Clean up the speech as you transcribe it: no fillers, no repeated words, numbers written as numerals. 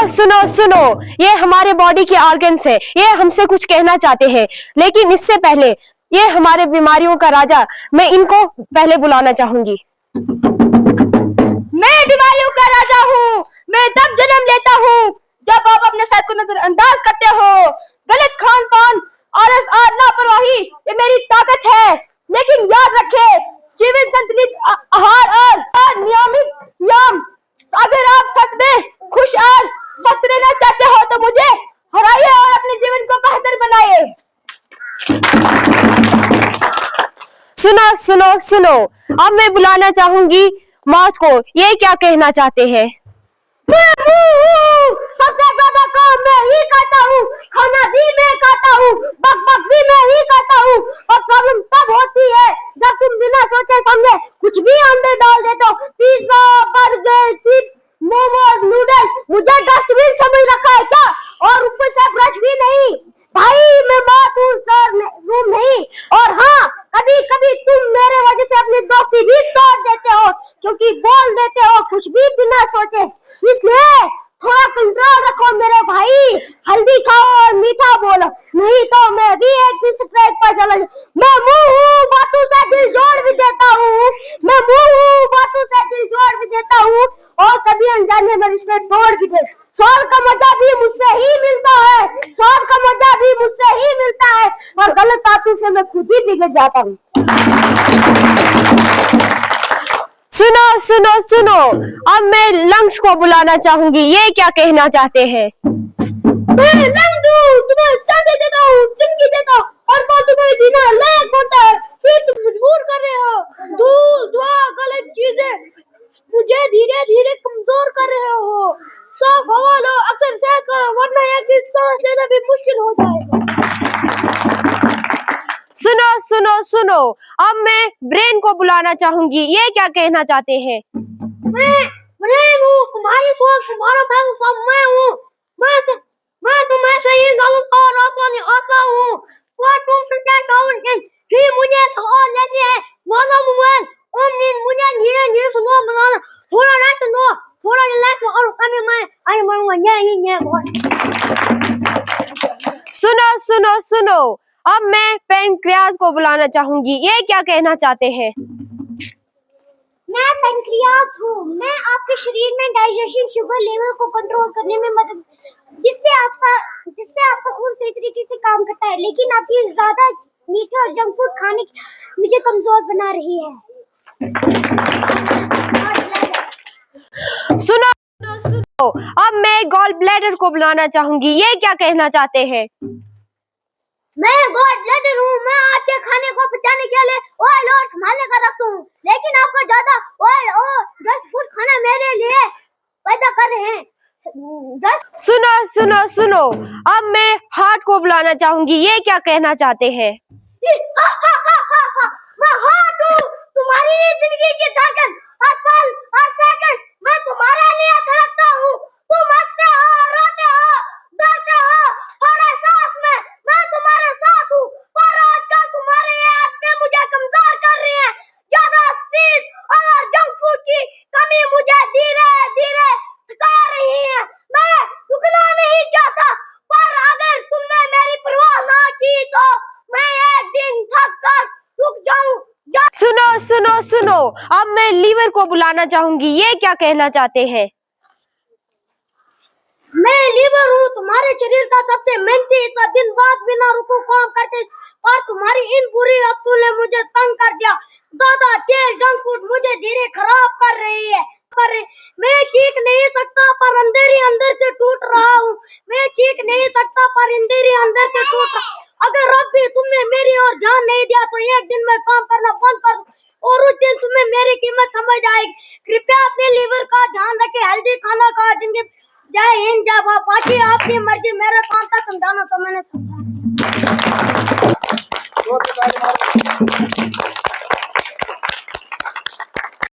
सुनो सुनो, ये हमारे बॉडी के ऑर्गन्स है, ये हमसे कुछ कहना चाहते हैं। लेकिन इससे पहले ये हमारे बीमारियों का राजा, मैं इनको पहले बुलाना चाहूंगी। मैं बीमारियों का राजा हूँ। मैं तब जन्म लेता हूँ जब आप अपने साथ को नजरअंदाज करते हो। गलत खान पान, आलस और लापरवाही ये मेरी ताकत है। लेकिन याद रखे, जीवन संतुलित आहार और नियमित व्यायाम। अगर आप सच में खुश और स्वस्थ रहना चाहते हो तो मुझे हराइए और अपने जीवन को बेहतर बनाइए। सुनो सुनो सुनो, अब मैं बुलाना चाहूंगी मौत को। ये क्या कहना चाहते हैं? सबसे ज्यादा काम मैं ही करता हूँ, खाना भी मैं खाता हूँ, बक भी मैं ही करता हूँ। और प्रॉब्लम तब होती है जब तुम बिना सोचे समझे कुछ भी अंदर डाल देते हो। Pizza, burger, chips, momos, noodle, मुझे डस्टबिन समझ रखा है क्या? और ऊपर से ब्रश भी नहीं। भाई मैं बात हूँ रूम नहीं। और हाँ, कभी कभी तुम मेरे वजह से अपनी दोस्ती भी तोड़ देते हो, क्योंकि बोल देते हो कुछ भी बिना सोचे। इसलिए थोड़ा कंट्रोल रखो मेरे भाई। हल्दी खाओ और मीठा बोलो, नहीं तो मैं भी एक दिन स्ट्राइक पर चला जाऊं। मैं मुंह हूँ, बातों से दिल जोड़ भी देता हूँ। मैं मुंह हूँ, बातों से दिल जोड़ भी देता हूँ। और कभी अनजाने में रिश्ते तोड़ भी दे। स्वाद का मजा भी मुझसे ही मिलता है, स्वाद का मजा भी मुझसे ही मिलता है। और गलत बातों से मैं खुद ही बिगड़ जाता हूँ। सुनो सुनो सुनो, अब मैं लंग्स को बुलाना चाहूंगी। ये क्या कहना चाहते हैं? मैं लंग्स हूँ, तुम्हें सांसें देता हूँ, जिंदगी देता हूँ, और वो तुम्हें जीना लायक होता है, फिर तुम मजबूर कर रहे हो। धूल, धुआं, गलत चीजें मुझे धीरे धीरे कमजोर कर रहे हो। साफ हवा लो, एक्सरसाइज करो, वरना एक दिन सांस लेना भी मुश्किल हो जाएगा। सुनो सुनो सुनो, अब मैं ब्रेन को बुलाना चाहूंगी। ये क्या कहना चाहते हैं? मैं हूँ, तुम्हारी सोच, तुम्हारा फैसला सब मैं हूँ। मैं तुम्हें सही गलत और आसानी आता हूँ। कोई तुमसे कि मुझे सवाल लेती है, मानो मोबाइल और मुझे धीरे धीरे सुनो बनाना। थोड़ा रेस्ट दो, थोड़ा रिलैक्स और कभी मैं अरे मरूंगा ये बहुत। सुनो सुनो सुनो, अब मैं पेनक्रियाज को बुलाना चाहूंगी। ये क्या कहना चाहते हैं? मैं पेनक्रियाज हूँ। मैं आपके शरीर में डाइजेशन, शुगर लेवल को कंट्रोल करने में मदद, जिससे आपका खून सही तरीके से काम करता है। लेकिन आपकी ज्यादा मीठा और जंक फूड खाने मुझे कमजोर बना रही है। सुनो सुनो, अब मैं गॉल ब्लैडर को बुलाना चाहूंगी। ये क्या कहना चाहते हैं? मैं गॉल ब्लैडर हूँ। मैं आपके खाने को पचाने के लिए ऑयल और संभालने का रखता हूँ, लेकिन आपका ज्यादा ऑयल और जंक फूड खाना मेरे लिए पैदा कर रहे हैं। सुनो सुनो सुनो, अब मैं हार्ट को बुलाना चाहूंगी। ये क्या कहना चाहते हैं? मैं हार्ट हूँ, तुम्हारी जिंदगी की धड़कन, हर पल हर सेकंड मैं तुम्हारे लिए धड़कता हूँ। तुम हंसते हो, रोते हो, डरते हो, हर एहसास में मैं तुम्हारे साथ हूँ। पर आजकल तुम्हारी आदतें मुझे कमजोर कर रही हैं। ज्यादा चीज और जंक फूड की कमी मुझे धीरे धीरे थका रही है। मैं रुकना नहीं चाहता, पर अगर तुमने मेरी परवाह ना की तो मैं एक दिन थक कर रुक जाऊं। सुनो सुनो सुनो, अब मैं लीवर को बुलाना चाहूंगी। ये क्या कहना चाहते हैं? मैं लीवर हूँ, तुम्हारे शरीर का सबसे मेहनती हिस्सा। दिन रात बिना रुको काम करते, और तुम्हारी इन बुरी आदतों ने मुझे तंग कर दिया। ज्यादा तेल जंक फूड मुझे धीरे खराब कर रही है। मैं चीख नहीं सकता, पर अंदर ही अंदर से टूट रहा हूँ। मैं चीख नहीं सकता, पर अंदर ही अंदर से टूट रहा। अगर अब भी तुमने मेरी ओर ध्यान नहीं दिया तो एक दिन मैं काम करना बंद कर दूं, और उस दिन तुम्हें मेरी कीमत समझ आएगी। कृपया अपने लीवर का ध्यान रखें, हेल्दी खाना खा। जिंदगी जय हिंद, जय भारत। बाकी आपकी मर्जी। मेरे काम का समझाना तो मैंने समझा।